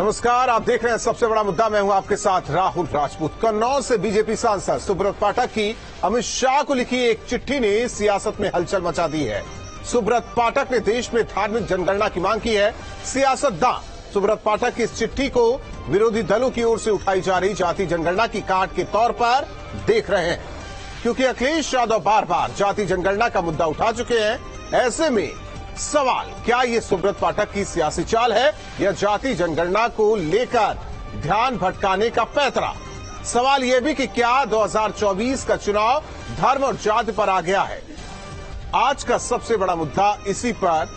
नमस्कार, आप देख रहे हैं सबसे बड़ा मुद्दा। मैं हूं आपके साथ राहुल राजपूत। कन्नौज से बीजेपी सांसद सुब्रत पाठक की अमित शाह को लिखी एक चिट्ठी ने सियासत में हलचल मचा दी है। सुब्रत पाठक ने देश में धार्मिक जनगणना की मांग की है। सियासतदान सुब्रत पाठक की इस चिट्ठी को विरोधी दलों की ओर से उठाई जा रही जाति जनगणना की काट के तौर पर देख रहे हैं, क्योंकि अखिलेश यादव बार बार जाति जनगणना का मुद्दा उठा चुके हैं। ऐसे में सवाल, क्या ये सुब्रत पाठक की सियासी चाल है या जाति जनगणना को लेकर ध्यान भटकाने का पैंतरा? सवाल यह भी कि क्या 2024 का चुनाव धर्म और जाति पर आ गया है? आज का सबसे बड़ा मुद्दा, इसी पर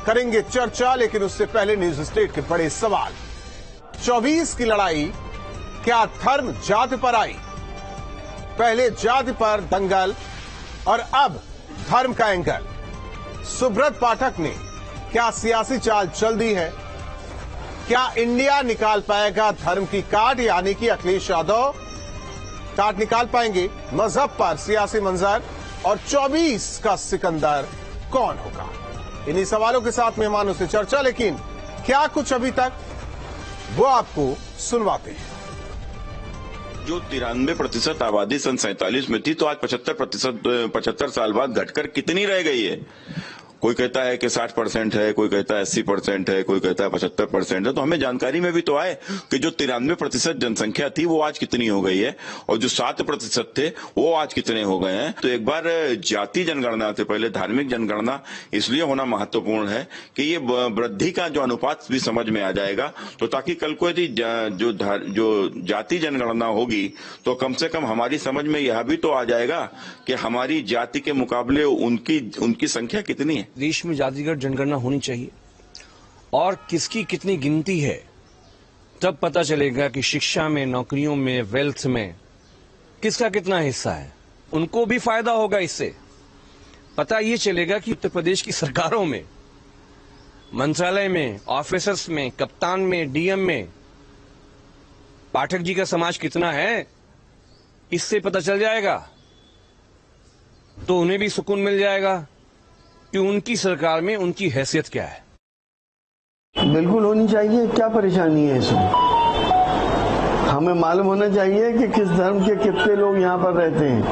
करेंगे चर्चा। लेकिन उससे पहले न्यूज स्टेट के बड़े सवाल। 24 की लड़ाई क्या धर्म जाति पर आई? पहले जाति पर दंगल और अब धर्म का एंगल। सुब्रत पाठक ने क्या सियासी चाल चल दी है? क्या इंडिया निकाल पाएगा धर्म की काट, यानी कि अखिलेश यादव काट निकाल पाएंगे? मजहब पर सियासी मंजर और 24 का सिकंदर कौन होगा? इन्हीं सवालों के साथ मेहमानों से चर्चा। लेकिन क्या कुछ अभी तक, वो आपको सुनवाते हैं। जो 93% आबादी सन 47 में थी, तो आज 75 साल बाद घटकर कितनी रह गई है? कोई कहता है कि 60% है, कोई कहता है 80% है, कोई कहता है 75% है। तो हमें जानकारी में भी तो आए कि जो 93% जनसंख्या थी वो आज कितनी हो गई है, और जो 7% थे वो आज कितने हो गए हैं। तो एक बार जाति जनगणना से पहले धार्मिक जनगणना इसलिए होना महत्वपूर्ण है कि ये वृद्धि का जो अनुपात भी समझ में आ जाएगा। तो ताकि कल को यदि जो जाति जनगणना होगी तो कम से कम हमारी समझ में यह भी तो आ जाएगा कि हमारी जाति के मुकाबले उनकी संख्या कितनी है। देश में जातिगत जनगणना होनी चाहिए, और किसकी कितनी गिनती है तब पता चलेगा कि शिक्षा में, नौकरियों में, वेल्थ में किसका कितना हिस्सा है। उनको भी फायदा होगा इससे। पता ये चलेगा कि उत्तर प्रदेश की सरकारों में, मंत्रालय में, ऑफिसर्स में, कप्तान में, डीएम में पाठक जी का समाज कितना है, इससे पता चल जाएगा। तो उन्हें भी सुकून मिल जाएगा कि उनकी सरकार में उनकी हैसियत क्या है। बिल्कुल होनी चाहिए, क्या परेशानी है इसमें? हमें मालूम होना चाहिए कि किस धर्म के कितने लोग यहाँ पर रहते हैं,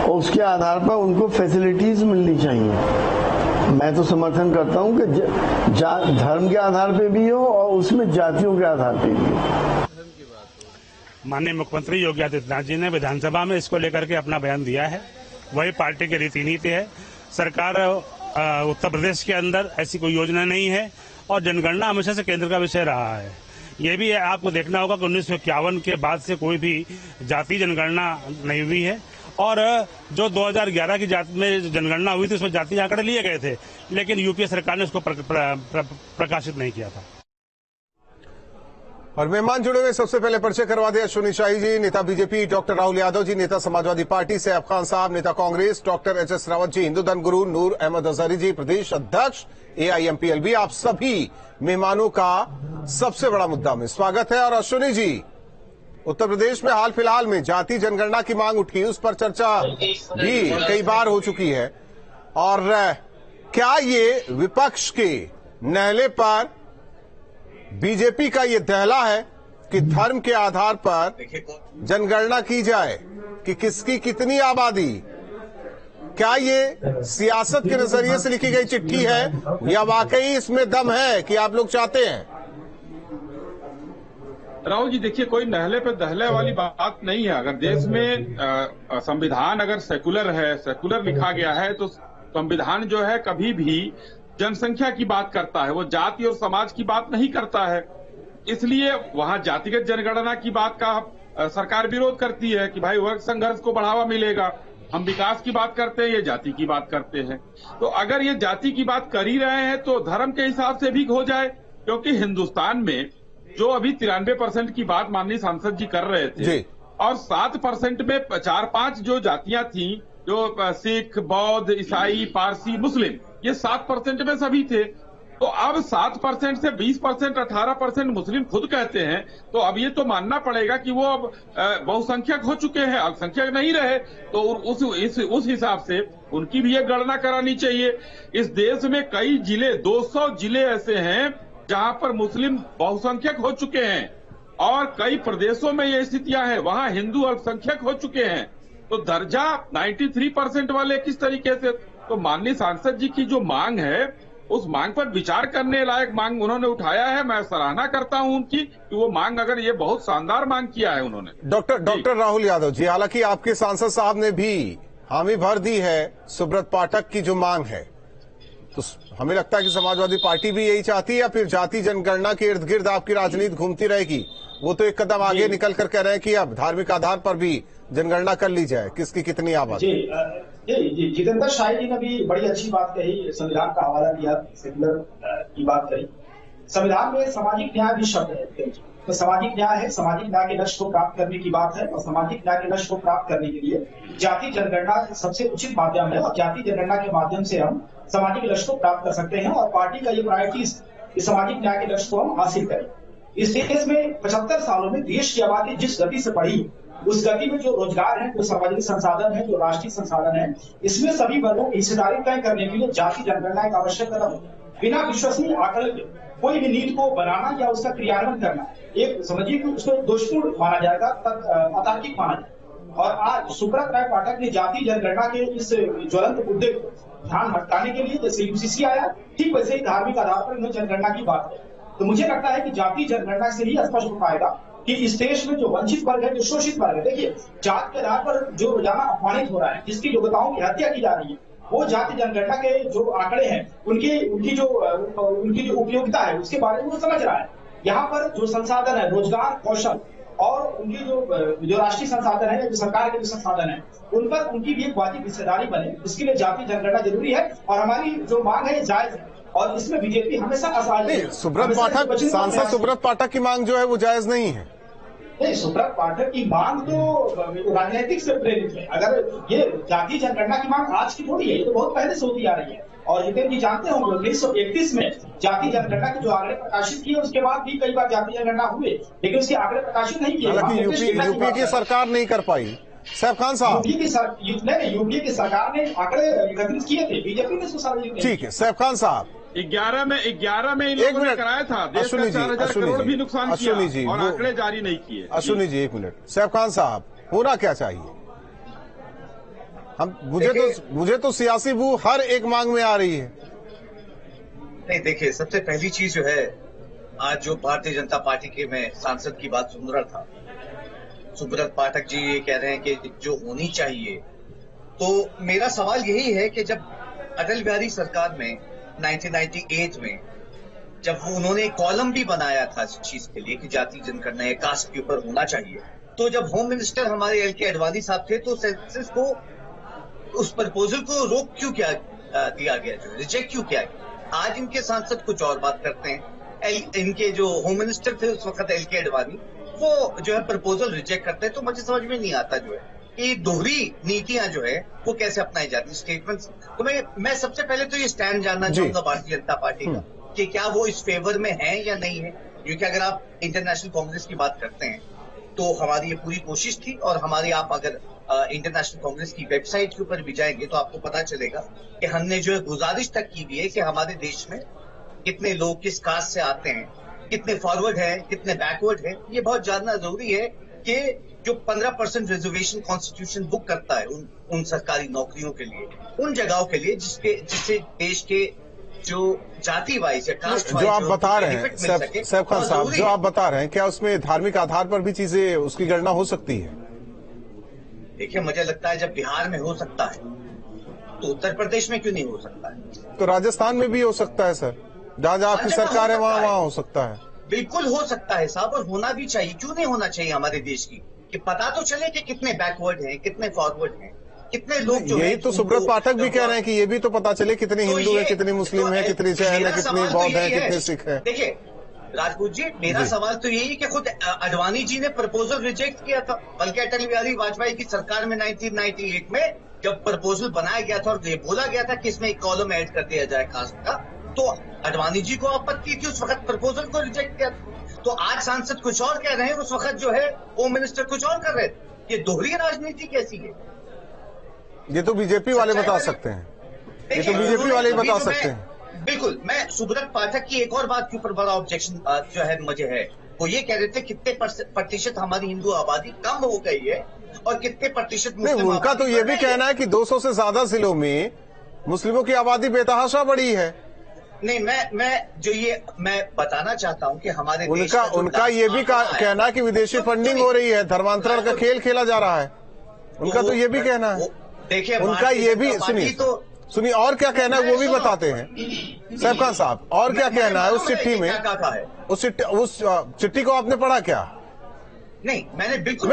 और उसके आधार पर उनको फैसिलिटीज मिलनी चाहिए। मैं तो समर्थन करता हूँ कि धर्म के आधार पे भी हो और उसमें जातियों के आधार पे भी हो। माननीय मुख्यमंत्री योगी आदित्यनाथ जी ने विधानसभा में इसको लेकर के अपना बयान दिया है। वही पार्टी की रीति नीति है। सरकार उत्तर प्रदेश के अंदर ऐसी कोई योजना नहीं है, और जनगणना हमेशा से केंद्र का विषय रहा है। ये भी आपको देखना होगा कि 1951 के बाद से कोई भी जाति जनगणना नहीं हुई है, और जो 2011 की में जनगणना हुई थी उसमें जाति आंकड़े लिए गए थे, लेकिन यूपीए सरकार ने उसको प्रकाशित नहीं किया था। और मेहमान जुड़े हुए, सबसे पहले परिचय करवा दिया अश्विनी शाही जी, नेता बीजेपी, डॉक्टर राहुल यादव जी, नेता समाजवादी पार्टी से सैफ खान साहब, नेता कांग्रेस डॉक्टर एच.एस. रावत जी, हिंदू धर्मगुरु नूर अहमद अजहरी जी, प्रदेश अध्यक्ष AIMPLB। आप सभी मेहमानों का सबसे बड़ा मुद्दा में स्वागत है। और अश्विनी जी, उत्तर प्रदेश में हाल फिलहाल में जाति जनगणना की मांग उठी, उस पर चर्चा भी कई बार हो चुकी है। और क्या ये विपक्ष के नहले पर बीजेपी का ये दहला है कि धर्म के आधार पर जनगणना की जाए कि किसकी कितनी आबादी? क्या ये सियासत के नजरिए से लिखी गई चिट्ठी है या वाकई इसमें दम है कि आप लोग चाहते हैं? राहुल जी, देखिए, कोई नहले पे दहले वाली बात नहीं है। अगर देश में संविधान अगर सेकुलर है, सेकुलर लिखा गया है, तो संविधान जो है कभी भी जनसंख्या की बात करता है, वो जाति और समाज की बात नहीं करता है। इसलिए वहां जातिगत जनगणना की बात का सरकार विरोध करती है कि भाई वर्ग संघर्ष को बढ़ावा मिलेगा। हम विकास की बात करते हैं, ये जाति की बात करते हैं। तो अगर ये जाति की बात कर ही रहे हैं तो धर्म के हिसाब से भी हो जाए, क्योंकि हिंदुस्तान में जो अभी 93% की बात माननीय सांसद जी कर रहे थे, और 7% में 4-5 जो जातियां थी, जो सिख, बौद्ध, ईसाई, पारसी, मुस्लिम, ये 7% में सभी थे। तो अब 7% से 20%, 18% मुस्लिम खुद कहते हैं। तो अब ये तो मानना पड़ेगा कि वो अब बहुसंख्यक हो चुके हैं, अल्पसंख्यक नहीं रहे। तो उस हिसाब से उनकी भी एक गणना करानी चाहिए। इस देश में कई जिले, 200 जिले ऐसे हैं जहां पर मुस्लिम बहुसंख्यक हो चुके हैं और कई प्रदेशों में ये स्थितियां हैं, वहां हिंदू अल्पसंख्यक हो चुके हैं, तो दर्जा 93% वाले किस तरीके से? तो माननीय सांसद जी की जो मांग है, उस मांग पर विचार करने लायक मांग उन्होंने उठाया है। मैं सराहना करता हूं उनकी कि वो मांग, अगर ये बहुत शानदार मांग किया है उन्होंने। डॉक्टर राहुल यादव जी, हालांकि आपके सांसद साहब ने भी हामी भर दी है सुब्रत पाठक की जो मांग है, तो हमें लगता है कि समाजवादी पार्टी भी यही चाहती है, या फिर जाति जनगणना के इर्द गिर्द आपकी राजनीति घूमती रहेगी? वो तो एक कदम आगे निकल कर कह रहे हैं कि अब धार्मिक आधार पर भी जनगणना कर ली जाए, किसकी कितनी आबादी। जी, जितेंद्र शाही जी ने भी बड़ी अच्छी बात कही, संविधान का हवाला दिया, सेकुलर की बात कही। संविधान में सामाजिक न्याय भी शब्द है, तो सामाजिक न्याय है, सामाजिक न्याय के लक्ष्य को प्राप्त करने की बात है, और सामाजिक न्याय के लक्ष्य को प्राप्त करने के लिए जाति जनगणना सबसे उचित माध्यम है, और जाति जनगणना के माध्यम से हम सामाजिक लक्ष्य को प्राप्त कर सकते हैं, और पार्टी का ये प्रायोरिटीज इस सामाजिक न्याय के लक्ष्य को हम हासिल करें। इस देश में 75 सालों में देश की आबादी जिस गति से बढ़ी, उस गति में जो रोजगार है, जो सामाजिक संसाधन है, जो राष्ट्रीय संसाधन है, इसमें सभी वर्गों की हिस्सेदारी तय करने के लिए जाति जनगणना एक आवश्यक कदम है। बिना विश्वसनीय आकलन के कोई भी नीति को बनाना या उसका क्रियान्वयन करना, एक समझिए कि उसको दोषपूर्ण माना जाएगा, अतार्किक माना जाएगा। और आज सुब्रत राय पाठक ने जाति जनगणना के इस ज्वलंत मुद्दे को ध्यान भटकाने के लिए जैसे यूसीसी आया, ठीक वैसे ही धार्मिक आधार पर उन्होंने जनगणना की बात है। तो मुझे लगता है कि जाति जनगणना से ही स्पष्ट हो पाएगा कि इस देश में जो वंचित वर्ग है, जो शोषित वर्ग है, देखिए जात के आधार पर जो रोजाना अपमानित हो रहा है, जिसकी योग्यताओं की हत्या की जा रही है, वो जाति जनगणना के जो आंकड़े हैं, उनकी जो उपयोगिता है, उसके बारे में वो समझ रहा है। यहाँ पर जो संसाधन है, रोजगार, कौशल और उनकी जो राष्ट्रीय संसाधन है, जो सरकार के जो संसाधन है, उन पर उनकी भी एक वाजिब हिस्सेदारी बने, इसके लिए जाति जनगणना जरूरी है। और हमारी जो मांग है जायज है, और इसमें बीजेपी हमेशा सुब्रत पाठक, सांसद सुब्रत पाठक की मांग जो है वो जायज नहीं है। नहीं, सुब्रत पाठक की मांग तो राजनीतिक से प्रेरित है। अगर ये जाति जनगणना की मांग आज की थोड़ी है, ये तो बहुत पहले से होती आ रही है। और जितेंद्र जी जानते होंगे 1931 में जाति जनगणना के जो आंकड़े प्रकाशित किए, उसके बाद भी कई बार जाति जनगणना हुए, लेकिन उसके आंकड़े प्रकाशित नहीं किए। हालांकि यूपी की सरकार नहीं कर पाई। सैफ खान साहब, यूपी की सरकार ने आंकड़े एकत्रित किए थे, बीजेपी ने सार्वजनिक। ठीक है सैफ खान साहब, 11 में इन लोगों ने कराया था, देश का 4,000 करोड़ भी नुकसान किया और आंकड़े जारी नहीं किए। अश्विनी जी एक मिनट, सैफ खान साहब, होना क्या चाहिए? मुझे तो सियासी बू हर एक मांग में आ रही है। नहीं, देखिए, सबसे पहली चीज जो है, आज जो भारतीय जनता पार्टी के मैं सांसद की बात सुन रहा था, सुब्रत पाठक जी ये कह रहे हैं कि जो होनी चाहिए, तो मेरा सवाल यही है कि जब अटल बिहारी सरकार में 1998 में जब उन्होंने कॉलम भी बनाया था इस चीज के लिए कि जाति जनगणना या कास्ट के ऊपर होना चाहिए, तो जब होम मिनिस्टर हमारे एल के अडवाणी साहब थे, तो सेंसस को उस प्रपोजल को रोक क्यों किया दिया गया, जो रिजेक्ट क्यों किया गया? आज इनके सांसद कुछ और बात करते हैं। इनके जो होम मिनिस्टर थे उस वक्त एल के अडवाणी, वो जो है प्रपोजल रिजेक्ट करते हैं। तो मुझे समझ में नहीं आता जो है कि दोहरी नीतियां जो है वो कैसे अपनाई जाती, स्टेटमेंट्स। तो मैं सबसे पहले तो ये स्टैंड जानना चाहूंगा भारतीय जनता पार्टी का कि क्या वो इस फेवर में है या नहीं है। क्योंकि अगर आप इंटरनेशनल कांग्रेस की बात करते हैं तो हमारी ये पूरी कोशिश थी, और हमारी आप अगर इंटरनेशनल कांग्रेस की वेबसाइट के ऊपर भी जाएंगे तो आपको पता चलेगा कि हमने जो है गुजारिश तक की भी है कि हमारे देश में कितने लोग किस कास्ट से आते हैं, कितने फॉरवर्ड है, कितने बैकवर्ड है। ये बहुत जानना जरूरी है कि जो 15% रिजर्वेशन कॉन्स्टिट्यूशन बुक करता है उन सरकारी नौकरियों के लिए, उन जगहों के लिए जिससे देश के जो जाति वाइज या कास्ट वाइज जो आप बता रहे हैं सैफ खान साहब, जो आप बता रहे हैं, क्या उसमें धार्मिक आधार पर भी चीजें उसकी गणना हो सकती है? देखिए, मुझे लगता है जब बिहार में हो सकता है तो उत्तर प्रदेश में क्यों नहीं हो सकता है? तो राजस्थान में भी हो सकता है सर, जहां आपकी सरकार है वहां हो सकता है। बिल्कुल हो सकता है साहब, और होना भी चाहिए। क्यों नहीं होना चाहिए हमारे देश की, कि पता तो चले कि कितने बैकवर्ड हैं, कितने फॉरवर्ड हैं, कितने लोग जो यही तो सुब्रत पाठक भी कह रहे हैं कि ये भी तो पता चले कितने हिंदू है, कितने मुस्लिम है, कितनी जैन है, कितनी बौद्ध है, कितने सिख है। देखिए राजपूत जी, मेरा सवाल तो यही कि खुद अडवाणी जी ने प्रपोजल रिजेक्ट किया था, बल्कि अटल बिहारी वाजपेयी की सरकार में 1998 में जब प्रपोजल बनाया गया था और ये बोला गया था कि इसमें एक कॉलम ऐड कर दिया जाए कास्ट का, तो अडवाणी जी को आपत्ति थी, उस वक्त प्रपोजल को रिजेक्ट किया। तो आज सांसद कुछ और कह रहे हैं, उस वक्त जो है होम मिनिस्टर कुछ और कर रहे थे। ये दोहरी राजनीति कैसी है? ये तो बीजेपी वाले बता सकते हैं, ये तो बीजेपी वाले बता सकते हैं। बिल्कुल, मैं सुब्रत पाठक की एक और बात के ऊपर बड़ा ऑब्जेक्शन जो है मुझे है, वो ये कह रहे थे कितने प्रतिशत हमारी हिंदू आबादी कम हो गई है और कितने प्रतिशत नहीं, उनका तो ये भी कहना है कि 200 से ज्यादा जिलों में मुस्लिमों की आबादी बेतहाशा बढ़ी है। नहीं, मैं बताना चाहता हूँ कि हमारे उनका ये भी कहना है कि विदेशी फंडिंग हो रही है, धर्मांतरण का खेल खेला जा रहा है। उनका तो ये भी कहना है। देखिए, उनका ये भी सुनिए और क्या कहना है वो भी बताते हैं सैफ खान साहब। और क्या कहना है उस चिट्ठी में? उस चिट्ठी को आपने पढ़ा क्या? नहीं, मैंने बिल्कुल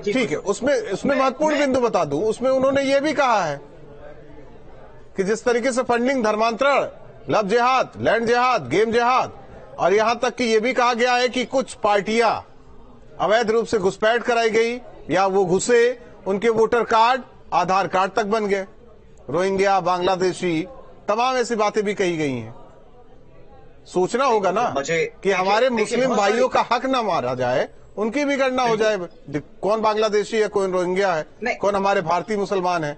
ठीक है, उसमें महत्वपूर्ण बिंदु बता दूं। उसमें उन्होंने ये भी कहा है कि जिस तरीके से फंडिंग, धर्मांतरण, लव जिहाद, लैंड जिहाद, गेम जिहाद, और यहां तक कि ये भी कहा गया है कि कुछ पार्टियां अवैध रूप से घुसपैठ कराई गई या वो घुसे, उनके वोटर कार्ड आधार कार्ड तक बन गए। रोहिंग्या, बांग्लादेशी, तमाम ऐसी बातें भी कही गई हैं। सोचना होगा ना कि हमारे मुस्लिम भाइयों का हक ना मारा जाए, उनकी भी गणना हो जाए। कौन बांग्लादेशी है, कौन रोहिंग्या है, कौन हमारे भारतीय मुसलमान है।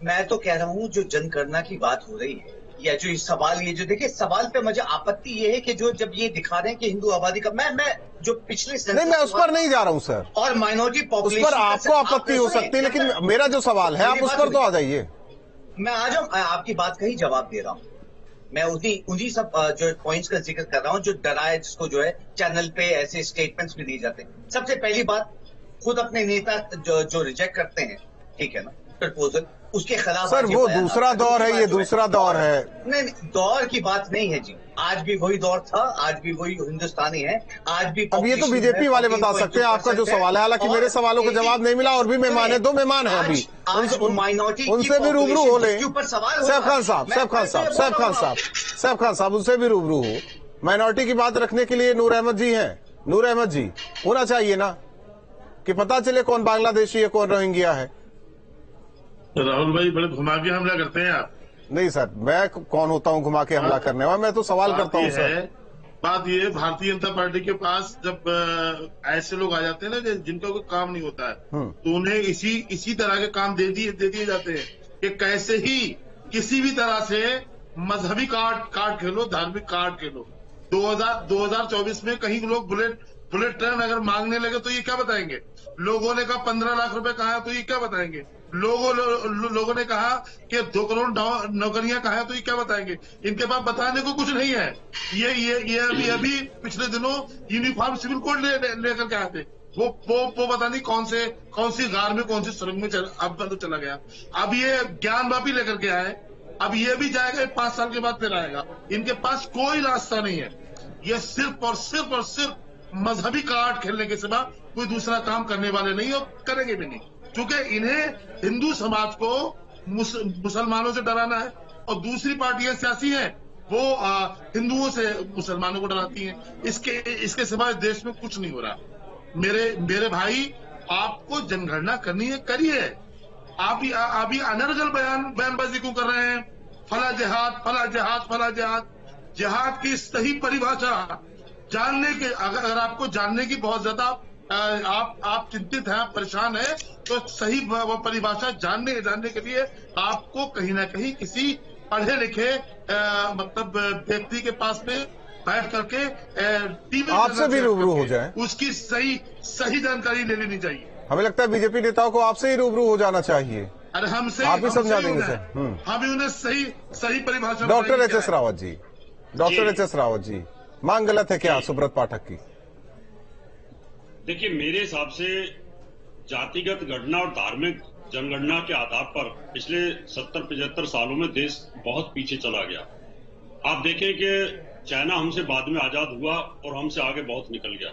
मैं तो कह रहा हूँ जो जनगणना की बात हो रही है या जो सवाल, ये जो देखिए सवाल पे मुझे आपत्ति ये है कि जो जब ये दिखा रहे हैं कि हिंदू आबादी का, मैं जो पिछले नहीं, मैं उस पर नहीं जा रहा हूँ सर, और माइनॉरिटी पॉपुलेशन उस पर आपको आपत्ति हो सकती है, लेकिन मेरा जो सवाल है आप उस पर तो आ जाइए। मैं आ जाऊँ, आपकी बात का ही जवाब दे रहा हूँ। मैं उन्हीं सब जो पॉइंट्स का जिक्र कर रहा हूँ जो डराए, जिसको जो है चैनल पे ऐसे स्टेटमेंट्स भी दिए जाते हैं। सबसे पहली बात, खुद अपने नेता जो रिजेक्ट करते हैं, ठीक है ना, प्रपोजल, उसके खिलाफ सर वो दूसरा दौर है, ये दूसरा दौर है। नहीं, दौर की बात नहीं है जी, आज भी वही दौर था, आज भी वही हिंदुस्तानी है, आज भी। अब ये तो बीजेपी वाले बता सकते हैं आपका जो सवाल है। हालांकि मेरे सवालों का जवाब नहीं मिला और भी मेहमान है, 2 मेहमान है अभी, उनसे भी रूबरू हो ले। सैफ खान साहब उनसे भी रूबरू हो। माइनॉरिटी की बात रखने के लिए नूर अहमद जी हैं। नूर अहमद जी, होना चाहिए ना कि पता चले कौन बांग्लादेशी है, कौन रोहिंग्या है। राहुल भाई बड़े घुमा के हमला करते हैं आप। नहीं सर, मैं कौन होता हूं घुमा के हमला करने वाला? मैं तो सवाल करता हूं सर। बात ये, भारतीय जनता पार्टी के पास जब ऐसे लोग आ जाते हैं ना जिनका कोई काम नहीं होता है, तो उन्हें इसी तरह के काम दे दिए जाते हैं कि कैसे ही किसी भी तरह से मजहबी कार्ड खेलो, धार्मिक कार्ड खेलो। 2024 में कहीं लोग बुलेट ट्रेन अगर मांगने लगे तो ये क्या बताएंगे? लोगों ने कहा 15 लाख रुपए कहा है तो ये क्या बताएंगे? लोगों ने कहा कि 2 करोड़ नौकरियां कहा है तो ये क्या बताएंगे? इनके पास बताने को कुछ नहीं है। ये अभी पिछले दिनों यूनिफॉर्म सिविल कोड लेकर के आए थे। वो पता नहीं कौन सी गार में, कौन सी सुरंग में अब तो चला गया। अब ये ज्ञान वापी लेकर के आए, अब ये भी जाएगा, 5 साल के बाद फिर आएगा। इनके पास कोई रास्ता नहीं है। ये सिर्फ और सिर्फ मजहबी कार्ड खेलने के सिवा कोई दूसरा काम करने वाले नहीं और करेंगे भी नहीं, क्योंकि इन्हें हिंदू समाज को मुसलमानों से डराना है और दूसरी पार्टियां सियासी हैं वो हिंदुओं से मुसलमानों को डराती हैं। इसके सिवा देश में कुछ नहीं हो रहा। मेरे भाई, आपको जनगणना करनी है, करिए। आप ही अनर्गल बयानबाजी क्यों कर रहे हैं? फला जिहाद। जिहाद की सही परिभाषा जानने के, अगर आपको जानने की बहुत ज्यादा आप चिंतित हैं, परेशान हैं, तो सही परिभाषा जानने के लिए आपको कहीं ना कहीं किसी पढ़े लिखे मतलब व्यक्ति के पास में बैठ करके टीवी आपसे भी रूबरू हो जाए, उसकी सही जानकारी ले लेनी चाहिए। हमें लगता है बीजेपी नेताओं को आपसे ही रूबरू हो जाना चाहिए। अरे हमसे आप ही समझा देंगे सर। हम भी उन्हें सही परिभाषा। Doctor HS. रावत जी, मांग गलत है क्या सुब्रत पाठक की? देखिए, मेरे हिसाब से जातिगत गणना और धार्मिक जनगणना के आधार पर पिछले 70-75 सालों में देश बहुत पीछे चला गया। आप देखें कि चाइना हमसे बाद में आजाद हुआ और हमसे आगे बहुत निकल गया।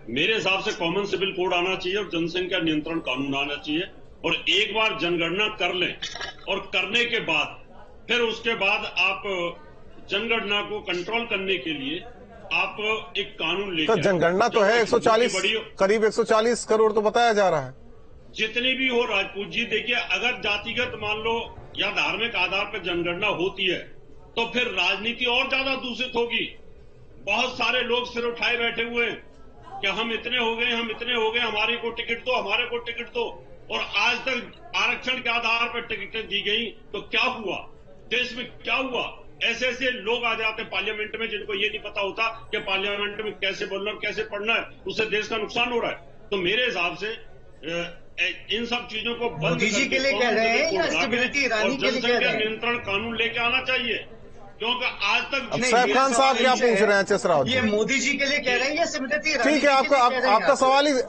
मेरे हिसाब से कॉमन सिविल कोड आना चाहिए और जनसंख्या नियंत्रण कानून आना चाहिए, और एक बार जनगणना कर लें और करने के बाद फिर उसके बाद आप जनगणना को कंट्रोल करने के लिए आप एक कानून लेकर। तो जनगणना तो है 140, करीब 140 करोड़ तो बताया जा रहा है। जितनी भी हो राजपूत जी, देखिए, अगर जातिगत मान लो या धार्मिक आधार पर जनगणना होती है तो फिर राजनीति और ज्यादा दूषित होगी। बहुत सारे लोग सिर उठाए बैठे हुए हैं कि हम इतने हो गए, हमारे को टिकट दो, और आज तक आरक्षण के आधार पर टिकटें दी गई तो क्या हुआ? देश में क्या हुआ? ऐसे ऐसे लोग आ जाते पार्लियामेंट में जिनको ये नहीं पता होता कि पार्लियामेंट में कैसे बोलना और कैसे पढ़ना है, उससे देश का नुकसान हो रहा है। तो मेरे हिसाब से इन सब चीजों को बंद मोदी जी के लिए कह रहे हैं या स्मृति ईरानी के लिए कह रहे हैं? नियंत्रण कानून लेके आना चाहिए, क्योंकि आज तक सैफ खान साहब क्या पूछ रहे हैं चेसराव जी? ये मोदी जी के लिए कह रहे हैं या स्मृति ईरानी? ठीक है,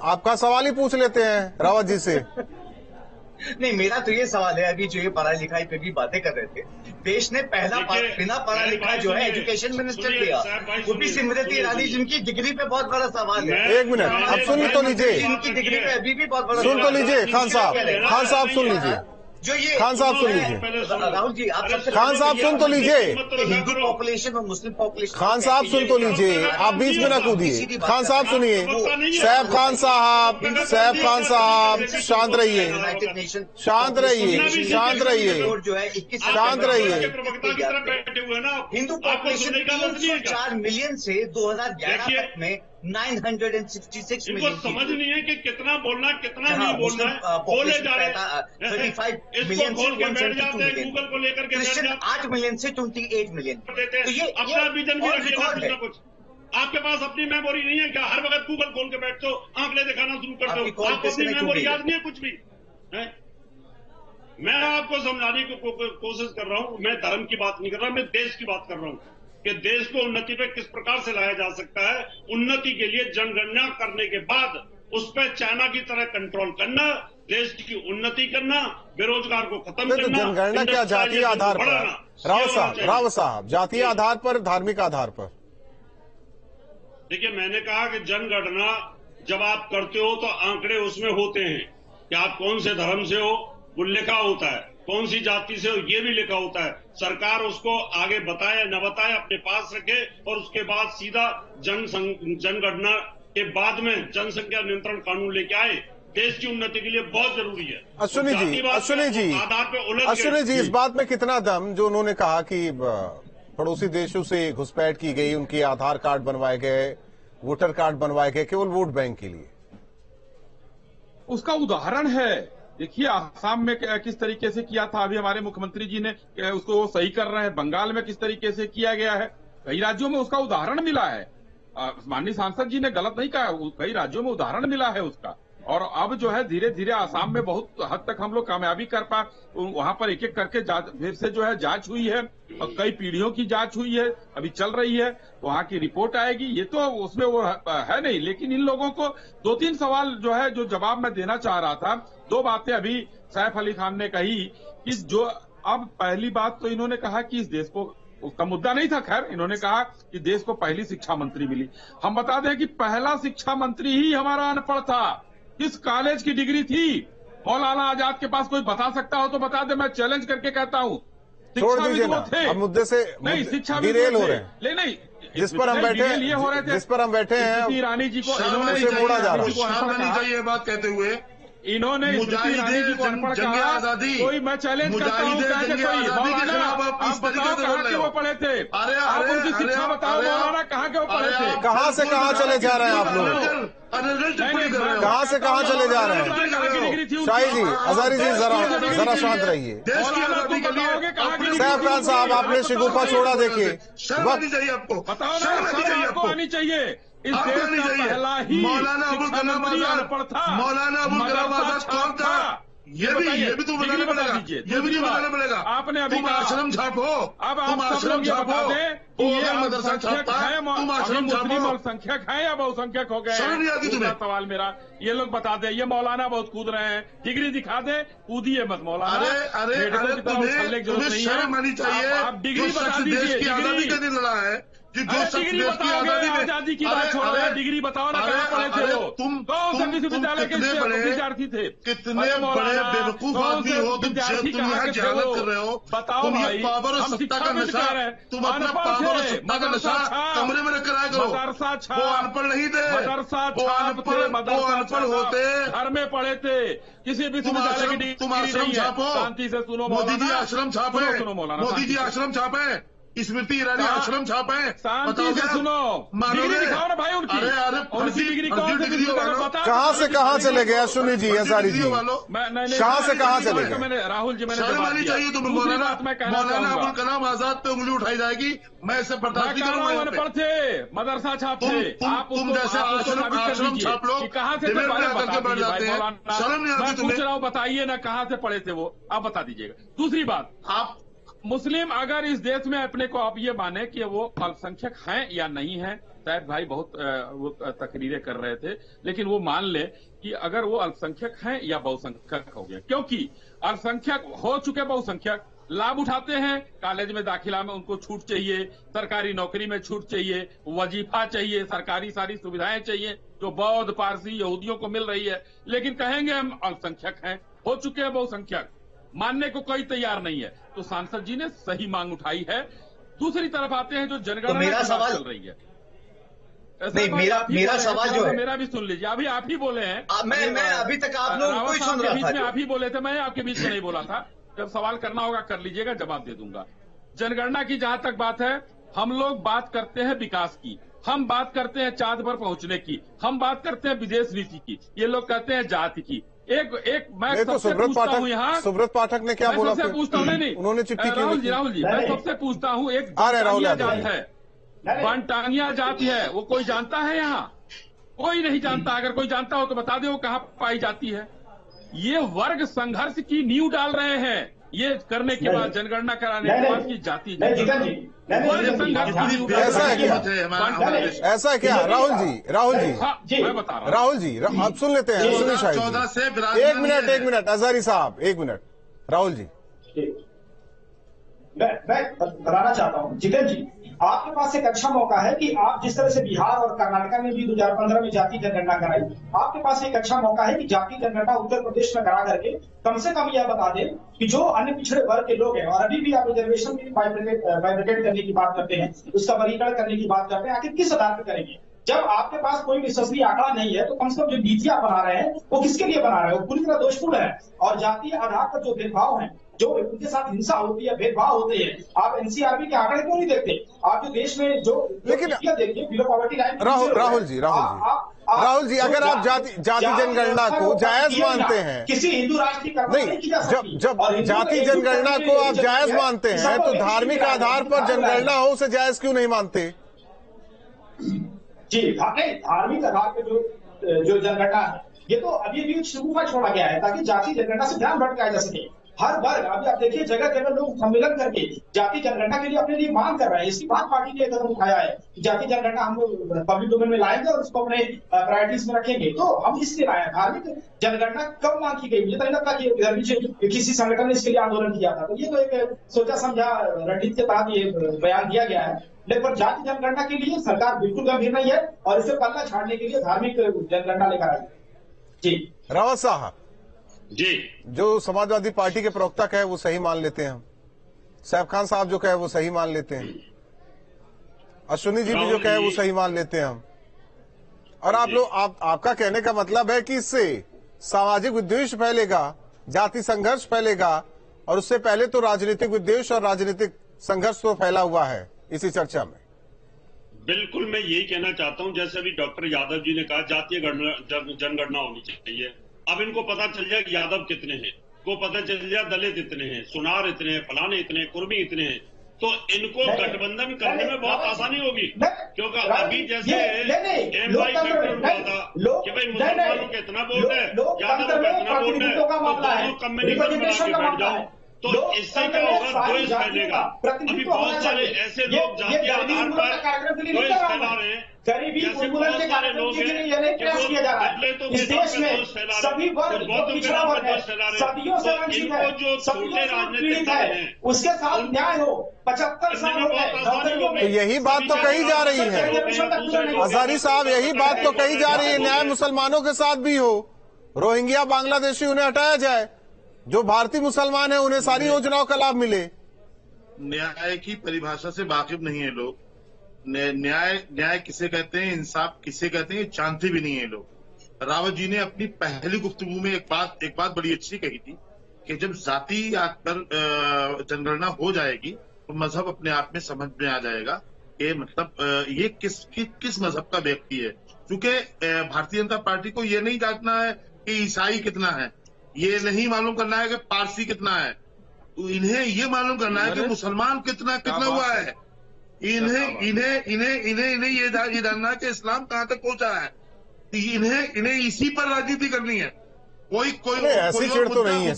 आपका सवाल ही पूछ लेते हैं रावत जी से। नहीं, मेरा तो ये सवाल है, अभी जो ये पढ़ाई लिखाई पे भी बातें कर रहे थे, देश ने पहला बिना पढ़ा लिखा जो है एजुकेशन मिनिस्टर दिया, वो भी स्मृति ईरानी, जिनकी डिग्री पे बहुत बड़ा सवाल है। एक मिनट, अब सुन तो लीजिए, जिनकी डिग्री पे अभी भी बहुत बड़ा सुन तो लीजिए खान साहब सुन लीजिए, जो ये खान साहब सुन लीजिए, राहुल जी आप सबसे खान साहब सुन तो लीजिए, हिंदू पॉपुलेशन और मुस्लिम पॉपुलेशन, खान साहब सुन तो लीजिए, आप बीच में ना कूदिए। खान साहब सुनिए, सैफ खान साहब शांत रहिए, शांत रहिए, शांत रहिए, जो है 21 शांत रहिए। हिंदू पॉपुलेशन 304 मिलियन से 2011 तक में 966 इनको मिलियन। समझ नहीं है कि कितना बोलना कितना नहीं बोलना है, बोले जा रहे हैं। 35 मिलियन से 172 मिलियन, गूगल को लेकर के क्रिश्चियन 8 मिलियन से 28 मिलियन। देते तो ये अपना विजन भी और रखिए रिकॉर्ड है। कुछ ना कुछ। आपके पास अपनी मेमोरी नहीं है क्या? हर वक्त गूगल खोल के बैठते हो, आंकड़े दिखाना शुरू करते आपकी हो, कॉल आपको किसी अपनी ने क्यों मेमोरी की? याद नहीं है कुछ भी है? मैं आपको समझाने की कोशिश कर रहा हूं, मैं धर्म की बात नहीं कर रहा, मैं देश की बात कर रहा हूं कि देश को उन्नति पे किस प्रकार से लाया जा सकता है। उन्नति के लिए जनगणना करने के बाद उस पर चाइना की तरह कंट्रोल करना, देश की उन्नति करना, बेरोजगार को खत्म तो करना। जनगणना क्या जातीय आधार पर? राव साहब जातीय आधार पर, धार्मिक आधार पर? देखिए, मैंने कहा कि जनगणना जब आप करते हो तो आंकड़े उसमें होते हैं कि आप कौन से धर्म से हो, वो लिखा होता है, कौन सी जाति से हो ये भी लिखा होता है। सरकार उसको आगे बताए न बताए अपने पास रखे और उसके बाद सीधा जनगणना के बाद में जनसंख्या नियंत्रण कानून लेके आए। देश की उन्नति के लिए बहुत जरूरी है। अश्विनी जी इस बात में कितना दम, जो उन्होंने कहा कि पड़ोसी देशों से घुसपैठ की गई, उनके आधार कार्ड बनवाए गए, वोटर कार्ड बनवाए गए केवल वोट बैंक के लिए? उसका उदाहरण है। देखिए, आसाम में किस तरीके से किया था, अभी हमारे मुख्यमंत्री जी ने उसको सही कर रहे हैं। बंगाल में किस तरीके से किया गया है, कई राज्यों में उसका उदाहरण मिला है। माननीय सांसद जी ने गलत नहीं कहा, कई राज्यों में उदाहरण मिला है उसका। और अब जो है धीरे धीरे आसाम में बहुत हद तक हम लोग कामयाबी कर पा, वहां पर एक एक करके फिर से जो है जांच हुई है और कई पीढ़ियों की जांच हुई है, अभी चल रही है, वहां की रिपोर्ट आएगी। ये तो उसमें वो है नहीं, लेकिन इन लोगों को 2-3 सवाल जो है, जो जवाब मैं देना चाह रहा था, 2 बातें अभी सैफ अली खान ने कही कि जो अब पहली बात तो इन्होंने कहा कि इस देश को, उसका मुद्दा नहीं था, खैर इन्होंने कहा कि देश को पहली शिक्षा मंत्री मिली। हम बता दें कि पहला शिक्षा मंत्री ही हमारा अनपढ़ था। किस कॉलेज की डिग्री थी? मौलाना आजाद के पास कोई बता सकता हो तो बता दे, मैं चैलेंज करके कहता हूं। छोड़ दीजिए ना, अब मुद्दे से नहीं, शिक्षा डिरेल हो रहे हैं। नहीं, जिस पर हम बैठे हैं, ये हो रहे थे, जिस पर हम बैठे हैं, ईरानी जी को इन्होंने मोड़ा जा रहा है। चाहिए बात कहते हुए इन्होंने ईरानी जी को अनपढ़ कहा, कोई मैं चैलेंज करता हूँ, आप बताओ कहाँ के वो पढ़े थे? आप उनकी शिक्षा बताओ, मौलाना कहाँ के वो पढ़े थे? कहाँ से कहाँ चले जा रहे हैं आप लोग? कहाँ से कहाँ चले जा रहे हैं? शाही जी, अजहरी जी, जरा शांत रहिए। सैफ खान साहब, आपने शिगुफा छोड़ा, देखिए आपको बताओ ना, आपको आनी चाहिए। इस देश का पहला ही मौलाना अबुल कलाम आजाद कौन था? ये भी तो बताना पड़ेगा, ये भी तो बताना पड़ेगा। आपने अभी तुम आश्रम छापो, अब आप सब लोग ये बता दें कि ये मदरसा छापता है, तुम आश्रम मुस्लिम छापो। अल्पसंख्यक है या बहुसंख्यक हो गए? शर्म नहीं आती तुम्हें? सवाल मेरा, ये लोग बता दे। ये मौलाना बहुत कूद रहे हैं, डिग्री दिखा दे, कूदिए मत मौलाना। अरे तुम्हें शर्म आनी चाहिए। आप डिग्री बता दीजिए, देश की आजादी का नहीं लड़ा है कि जो डिग्री बताओगे, आजादी की बात छोड़ रहे, डिग्री बताओ ना, कहाँ पढ़े थे वो? तुम विश्वविद्यालय के विद्यार्थी थे? कितने बड़े बेवकूफ आदमी हो तुम, यहाँ जहालत कर रहे हो। बताओ तुम भाई, ये पावर और सत्ता का नशा, तुम अपना पावर और सत्ता का नशा कमरे में रखकर आया करो। वो अनपढ़ नहीं थे, वो अनपढ़ होते, घर में पढ़े थे, किसी विश्वविद्यालय की डिग्री तुम आश्रम छापो, शांति से सुनो, मोदी जी आश्रम छापे, मोदी जी आश्रम छापे, स्मृति ईरानी आश्रम छापा है, शांति से सुनो, डिग्री दिखाओ ना भाई उनकी। अरे उनकी डिग्री कौन सी डिग्री बताओ। कहाँ से कहाँ चले गए अश्विनी जी, अंसारी जी, कहाँ से कहाँ चले गए? मैंने राहुल जी, मैंने शर्म आनी चाहिए तुम्हें। मौलाना अबुल कलाम आजाद पे उंगली उठाई जाएगी, मैं इसे बर्दाश्त नहीं करूंगा। पढ़ते मदरसा छापते तुम जैसे आश्रम छाप लोग कहाँ से करके बढ़ जाते हैं, शर्म नहीं आती तुम्हें? पूछ रहा हूँ, बताइए ना कहाँ से पढ़े थे वो, आप बता दीजिएगा। दूसरी बात, आप मुस्लिम अगर इस देश में अपने को आप ये माने कि वो अल्पसंख्यक हैं या नहीं हैं, शायद भाई बहुत वो तकरीरें कर रहे थे, लेकिन वो मान ले कि अगर वो अल्पसंख्यक हैं या बहुसंख्यक हो गया, क्योंकि अल्पसंख्यक हो चुके बहुसंख्यक लाभ उठाते हैं, कॉलेज में दाखिला में उनको छूट चाहिए, सरकारी नौकरी में छूट चाहिए, वजीफा चाहिए, सरकारी सारी सुविधाएं चाहिए जो बौद्ध पारसी यहूदियों को मिल रही है, लेकिन कहेंगे हम अल्पसंख्यक हैं, हो चुके हैं बहुसंख्यक, मानने को कोई तैयार नहीं है। तो सांसद जी ने सही मांग उठाई है। दूसरी तरफ आते हैं जो जनगणना मेरा सवाल चल रही है, नहीं, मेरा सवाल जो है, मेरा भी सुन लीजिए। अभी आप ही बोले हैं, मैं अभी तक आप लोगों को ही सुन रहा था, बीच में आप ही बोले थे, मैं आपके बीच में नहीं बोला था। जब सवाल करना होगा कर लीजिएगा, जवाब दे दूंगा। जनगणना की जहां तक बात है, हम लोग बात करते हैं विकास की, हम बात करते हैं चांद पर पहुंचने की, हम बात करते हैं विदेश नीति की, ये लोग कहते हैं जाति की। एक मैं सबसे पूछता हूँ यहाँ, सुब्रत पाठक ने क्या बोला? सबसे पूछता हूँ, नहीं उन्होंने चिट्ठी की। राहुल जी, मैं सबसे पूछता हूँ, एक बनटांगिया जात है, बनटांगिया जाति है, वो कोई जानता है? यहाँ कोई नहीं जानता। अगर कोई जानता हो तो बता दे वो कहाँ पाई जाती है। ये वर्ग संघर्ष की नींव डाल रहे हैं, ये करने के बाद, जनगणना कराने के बाद की जाति वर्ग संघर्ष की नींव। ऐसा क्या राहुल जी, मैं बता रहा हूँ राहुल जी, आप सुन लेते हैं सुनिए शायद। एक मिनट अजारी साहब, एक मिनट। राहुल जी, मैं बताना चाहता हूँ जितेंद्र जी, आपके पास एक अच्छा मौका है कि आप जिस तरह से बिहार और कर्नाटक में भी 2015 में जाति जनगणना कराई, आपके पास एक अच्छा मौका है कि जाति जनगणना उत्तर प्रदेश में करा करके कम से कम यह बता दें कि जो अन्य पिछड़े वर्ग के लोग हैं, और अभी भी आप रिजर्वेशन की बाइफरकेट करने की बात करते हैं, उसका वर्गीकरण करने की बात करते हैं, आखिर किस आधार पर करेंगे? जब आपके पास कोई विश्वसनीय आंकड़ा नहीं है तो कम से कम जो नीतियां बना रहे हैं वो किसके लिए बना रहे हैं? वो पूरी तरह दोषपूर्ण है। और जातीय आधार पर जो भेदभाव है, जो उनके साथ हिंसा होती है, भेदभाव होते हैं, आप एनसीआरबी के आंकड़े क्यों नहीं देखते? आप जो देश में जो देखिए below poverty line. Rahul ji, अगर आप जाति जनगणना को जायज मानते हैं, किसी हिंदू राष्ट्र की नहीं, जब जाति जनगणना को आप जायज मानते हैं तो धार्मिक आधार पर जनगणना हो उसे जायज क्यों नहीं मानते? जी नहीं, धार्मिक आधार पर जो जनगणना है, ये तो अभी भी शुरू छोड़ा गया है ताकि जाति जनगणना से ध्यान भटकाया जा सके। हर वर्ग, अभी आप देखिए जगह जगह लोग सम्मेलन करके जाति जनगणना के लिए अपने लिए मांग कर रहे हैं। इसकी बात पार्टी ने कदम उठाया है कि जाति जनगणना हम पब्लिक डोमेन में लाएंगे और उसको अपने प्रायोरिटीज में रखेंगे। तो हम इसलिए लाए। धार्मिक जनगणना कब मांग की गई? मुझे तो नहीं लगता कि इधर भी किसी संगठन ने इसके लिए आंदोलन किया था। तो ये तो एक सोचा समझा रणनीति के तहत ये बयान दिया गया है। लेकिन जाति जनगणना के लिए सरकार बिल्कुल गंभीर नहीं है और इसे पल्ला झाड़ने के लिए धार्मिक जनगणना लेकर आई। जी रावत साहब जी, जो समाजवादी पार्टी के प्रवक्ता कहे वो सही मान लेते हैं हम, सैफ खान साहब जो कहे वो सही मान लेते हैं, अश्विनी जी भी जो कहे वो सही मान लेते हैं हम, और आप लोग आपका कहने का मतलब है कि इससे सामाजिक विद्वेष फैलेगा, जाति संघर्ष फैलेगा, और उससे पहले तो राजनीतिक विद्वेष और राजनीतिक संघर्ष तो फैला हुआ है इसी चर्चा में। बिल्कुल, मैं यही कहना चाहता हूं, जैसे अभी डॉक्टर यादव जी ने कहा जातीय जनगणना होनी चाहिए। अब इनको पता चल जाए कि यादव कितने हैं, को पता चल जाए दलित इतने हैं, सुनार इतने हैं, फलाने इतने हैं, कुर्मी इतने हैं, तो इनको गठबंधन करने में बहुत आसानी होगी। क्योंकि अभी जैसे एमवाई फैक्टर हुआ था कि भाई मुसलमानों का इतना वोट है, यादवों का इतना वोट है, तो दोनों कम्युनिकेशन बना के बैठ जाओ, तो इससे क्या होगा? द्वेष फैलेगा। अभी बहुत सारे ऐसे लोग जातीय आधार पर द्वेष फैला रहे हैं, गरीबी उन्मूलन के कार्यक्रम के लिए यह प्रयास किया जा रहा है। इस देश में सभी वर्ग जो पिछड़ा वर्ग है, सदियों से वंचित है, सदियों से पीड़ित है, उसके साथ न्याय हो। 75 साल हो गए। तो यही बात तो कही जा रही है हजारी साहब, यही बात तो कही जा रही है, न्याय मुसलमानों के साथ भी हो, रोहिंग्या बांग्लादेशी उन्हें हटाया जाए, जो भारतीय मुसलमान है उन्हें सारी योजनाओं का लाभ मिले। न्याय की परिभाषा से वाकिफ नहीं है लोग। न्याय किसे कहते हैं, इंसाफ किसे कहते हैं, जानते भी नहीं है लोग। रावत जी ने अपनी पहली गुफ्तगू में एक बात बड़ी अच्छी कही थी कि जब जाति पर जनगणना हो जाएगी मजहब अपने आप में समझ में आ जाएगा कि मतलब ये किस मजहब का व्यक्ति है। क्योंकि भारतीय जनता पार्टी को ये नहीं जांचना है कि ईसाई कितना है, ये नहीं मालूम करना है कि पारसी कितना है, तो इन्हें ये मालूम करना है कि मुसलमान कितना हुआ है। इन्हें ये जानना है कि इस्लाम कहाँ तक पहुंचा है। इन्हें इसी पर राजनीति करनी है। कोई ऐसी चिड़ तो नहीं है।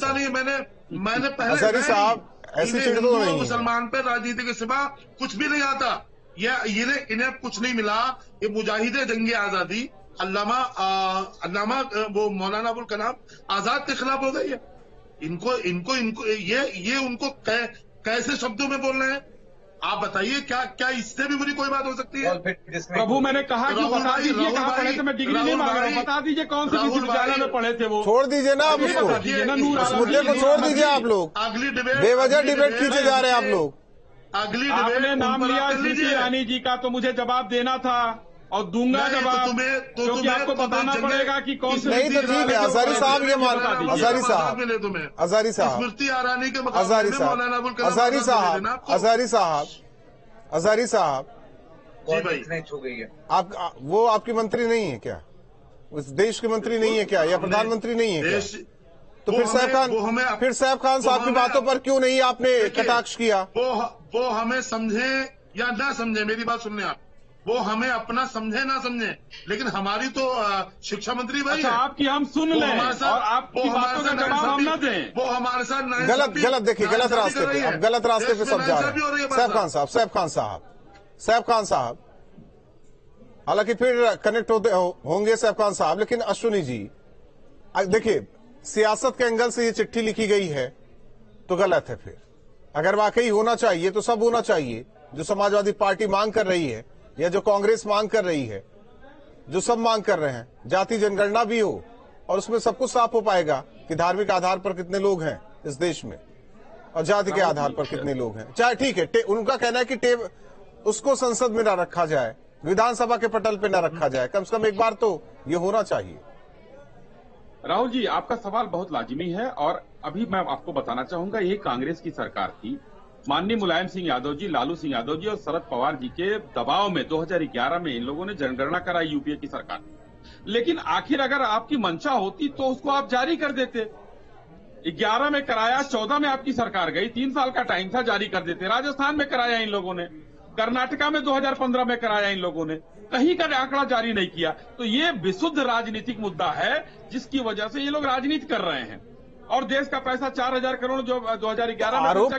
मैंने पहले साहब ऐसी चिड़ तो नहीं है। मुसलमान पर राजनीति के सिवा कुछ भी नहीं आता। इन्हें कुछ नहीं मिला। ये मुजाहिदे जंगे आजादी अल्लामा वो मौलाना अबुल कलाम आजाद के खिलाफ हो गई है। इनको ये उनको कैसे शब्दों में बोल रहे हैं? आप बताइए, क्या इससे भी बुरी कोई बात हो सकती है? प्रभु मैंने कहा कि बता दीजिए कहाँ पढ़े थे, मैं डिग्री नहीं मांग रहा हूँ, बता दीजिए कौन से विश्वविद्यालय में पढ़े थे वो। छोड़ दीजिए ना आप उसको, उस मुद्दे को छोड़ दीजिए। आप लोग अगली डिबेट बेवजह डिबेट खींचे जा रहे हैं आप लोग। अगली आपने नाम लिया स्मृति ईरानी जी का, तो मुझे जवाब देना था और दूंगा जवाब, क्योंकि आपको बताना पड़ेगा कि कौन से। नहीं तो ठीक है हजारी साहब, ये मान हजारी साहब स्मृति ईरानी के हजारी साहब हो गई है। आप वो आपकी मंत्री नहीं है क्या? उस देश के मंत्री नहीं है क्या, या प्रधानमंत्री नहीं है क्या? तो फिर साहब खान साहब की बातों पर क्यों नहीं आपने कटाक्ष किया? वो हमें समझे या ना समझे, मेरी बात सुनने आप, वो हमें अपना समझे ना समझे, लेकिन हमारी तो शिक्षा मंत्री भाई अच्छा, आपकी हम सुन लें और आपकी बातों का जवाब हम न दें। वो हमारे साथ गलत देखिए, गलत रास्ते पे, अब गलत रास्ते पे सब जा रहे हैं। साहब खान साहब हालांकि फिर कनेक्ट होंगे साहब खान साहब, लेकिन अश्विनी जी देखिए, सियासत के एंगल से ये चिट्ठी लिखी गई है तो गलत है। फिर अगर वाकई होना चाहिए तो सब होना चाहिए, जो समाजवादी पार्टी मांग कर रही है या जो कांग्रेस मांग कर रही है, जो सब मांग कर रहे हैं, जाति जनगणना भी हो और उसमें सब कुछ साफ हो पाएगा कि धार्मिक आधार पर कितने लोग हैं इस देश में और जाति के आधार पर कितने लोग हैं। चाहे ठीक है, उनका कहना है कि उसको संसद में ना रखा जाए, विधानसभा के पटल पे ना रखा जाए, कम से कम एक बार तो ये होना चाहिए। राहुल जी, आपका सवाल बहुत लाजिमी है और अभी मैं आपको बताना चाहूंगा, ये कांग्रेस की सरकार थी। माननीय मुलायम सिंह यादव जी, लालू सिंह यादव जी और शरद पवार जी के दबाव में 2011 में इन लोगों ने जनगणना कराई, यूपीए की सरकार। लेकिन आखिर अगर आपकी मंशा होती तो उसको आप जारी कर देते। 11 में कराया, 14 में आपकी सरकार गई, 3 साल का टाइम था, जारी कर देते। राजस्थान में कराया इन लोगों ने, कर्नाटका में 2015 में कराया इन लोगों ने, कहीं का आंकड़ा जारी नहीं किया। तो ये विशुद्ध राजनीतिक मुद्दा है जिसकी वजह से ये लोग राजनीति कर रहे हैं और देश का पैसा 4000 करोड़ जो 2011 में आरोप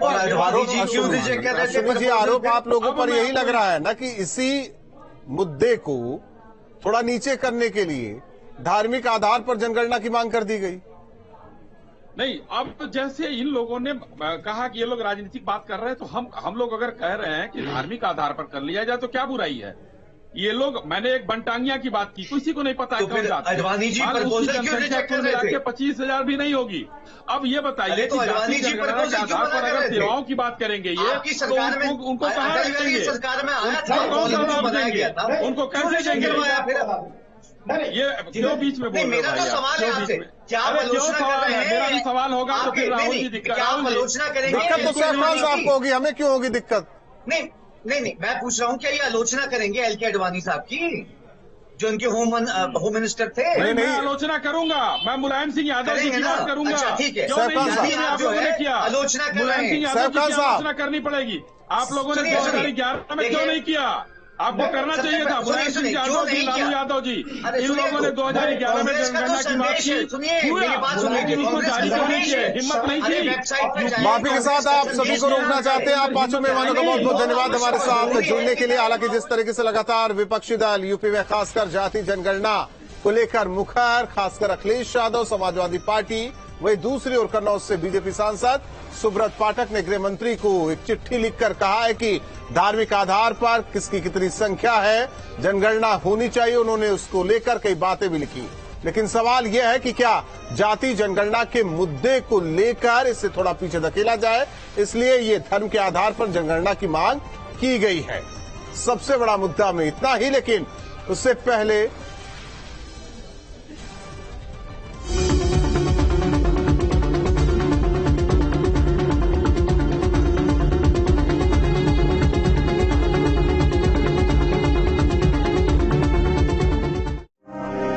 आप लोगों पर यही लग रहा है ना कि इसी मुद्दे को थोड़ा नीचे करने के लिए धार्मिक आधार पर जनगणना की मांग कर दी गई। नहीं, अब जैसे इन लोगों ने कहा कि ये लोग राजनीतिक बात कर रहे हैं, तो हम लोग अगर कह रहे हैं कि धार्मिक आधार पर कर लिया जाए तो क्या बुराई है? ये लोग, मैंने एक बनटांगिया की बात की, किसी को नहीं पता है कौन जाता है। जनसंख्या कुल मिला के 25,000 भी नहीं होगी। अब ये बताइए कि जाति जनगणना के आधार पर अगर सेवाओं की बात करेंगे ये, तो उनको कहाँ रखेंगे? कौन सा देंगे? उनको कैसे देंगे? ये क्यों बीच में बोल रहे हैं? क्यों सवाल है? मेरा भी सवाल होगा तो फिर राहुल जी दिक्कत तो सहमान साहब को होगी, हमें क्यों होगी दिक्कत? नहीं, मैं पूछ रहा हूँ क्या ये आलोचना करेंगे एलके आडवाणी साहब की, जो उनके होम मिनिस्टर थे? मैं आलोचना करूंगा, मैं मुलायम सिंह यादव की बात करूंगा। अच्छा, ठीक है, आप लोगों ने किया आलोचना कर मुलायम सिंह यादव की आलोचना करनी पड़ेगी। आप लोगों ने 2011 में क्यों नहीं किया? आपको करना चाहिए था। मुलायम सिंह यादव जी, लालू यादव जी, इन लोगों ने 2011 में जनगणना की बात की, लेकिन उसको जारी करने की हिम्मत नहीं थी। माफी के साथ आप सभी को रोकना चाहते हैं। आप पांचों मेहमानों का बहुत बहुत धन्यवाद हमारे साथ जुड़ने के लिए। हालांकि जिस तरीके से लगातार विपक्षी दल यूपी में खासकर जाति जनगणना को लेकर मुखर, खासकर अखिलेश यादव समाजवादी पार्टी, वही दूसरी ओर कन्नौज से बीजेपी सांसद सुब्रत पाठक ने गृह मंत्री को एक चिट्ठी लिखकर कहा है कि धार्मिक आधार पर किसकी कितनी संख्या है, जनगणना होनी चाहिए। उन्होंने उसको लेकर कई बातें भी लिखी, लेकिन सवाल यह है कि क्या जाति जनगणना के मुद्दे को लेकर इसे थोड़ा पीछे धकेला जाए, इसलिए ये धर्म के आधार पर जनगणना की मांग की गई है। सबसे बड़ा मुद्दा में इतना ही, लेकिन उससे पहले